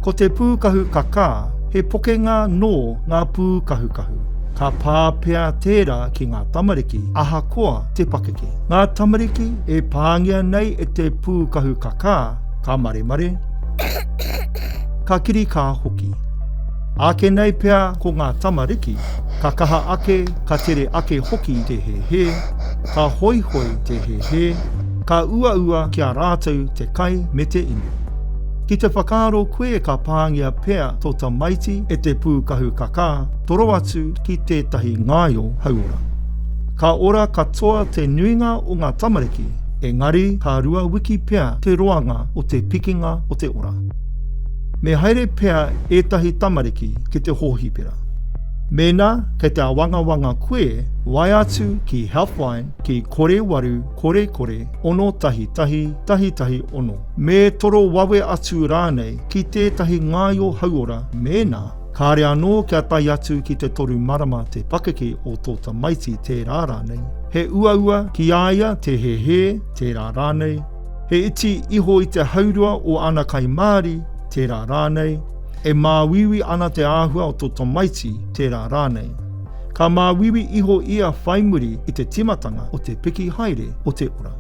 Ko te pūkahu kakā, he pokenga no ngā pūkahukahu. Ka pāpea tērā ki ngā tamariki, ahakoa te pakeke. Ngā tamariki e pāngia nei e te pūkahu kakā, ka maremare, ka kiri kā hoki. Ake nei pea ko ngā tamariki, ka kaha ake, ka tere ake hoki te he, ka hoihoi te he, ka ua kia rātou te kai me te inu. Ki te whakaaro koe ka pāngia pea tō tamaiti e te pūkahu kakā, toro atu ki tētahi ngāio hauora. Ka ora katoa te nuinga o ngā tamariki, engari ka rua wiki pea te roanga o te pikinga o te ora. Me haere pea ētahi tamariki ki te hōhipera. Mēnā, kei te awangawanga koe, wai atu ki Healthline ki kore waru, kore, ono tahi ono. Me toro wawe atu rānei ki tētahi ngāio hauora, mēnā, ka rea anō kia tai atu ki te toru marama te pakeke o tō tamaiti tērā rānei. He ua ki aia te he tērā rānei. He iti iho i te haurua o ana kai Māori tērā rānei. E māwiwi ana te āhua o tō tamaiti tērā rānei. Ka māwiwi iho ia whaimuri i te timatanga o te piki haere o te ora.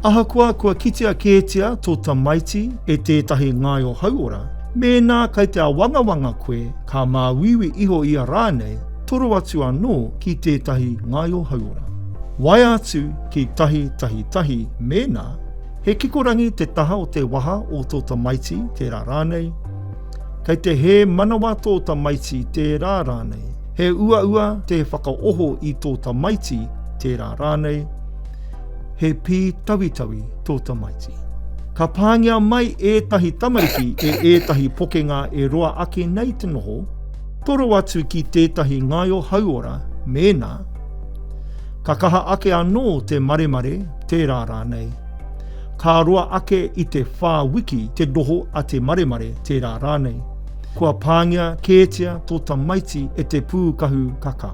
Ahakoa kua kitea kētia tō tamaiti e tētahi ngāio hauora, mēnā kei te awangawanga koe ka māwiwi iho ia rānei toro atu anō ki tētahi ngāio hauora. Wai atu ki tahi mēnā, he kikorangi te taha o te waha o tō tamaiti tērā rānei. Kei te he manawa tō tamaiti tērā rānei. He ua te whakaoho i tō tamaiti tērā rānei. He pī tawi tō tamaiti. Ka pāngia mai ētahi tamariki e ētahi pokenga e roa ake nei te noho, toro atu ki tētahi ngāio hauora, mēnā. Ka kaha ake anō te maremare tērā rānei. Ka roa ake i te whā wiki te noho a te maremare tērā rānei. Kua pāngia kētia tō tamaiti e te pūkahu kakā.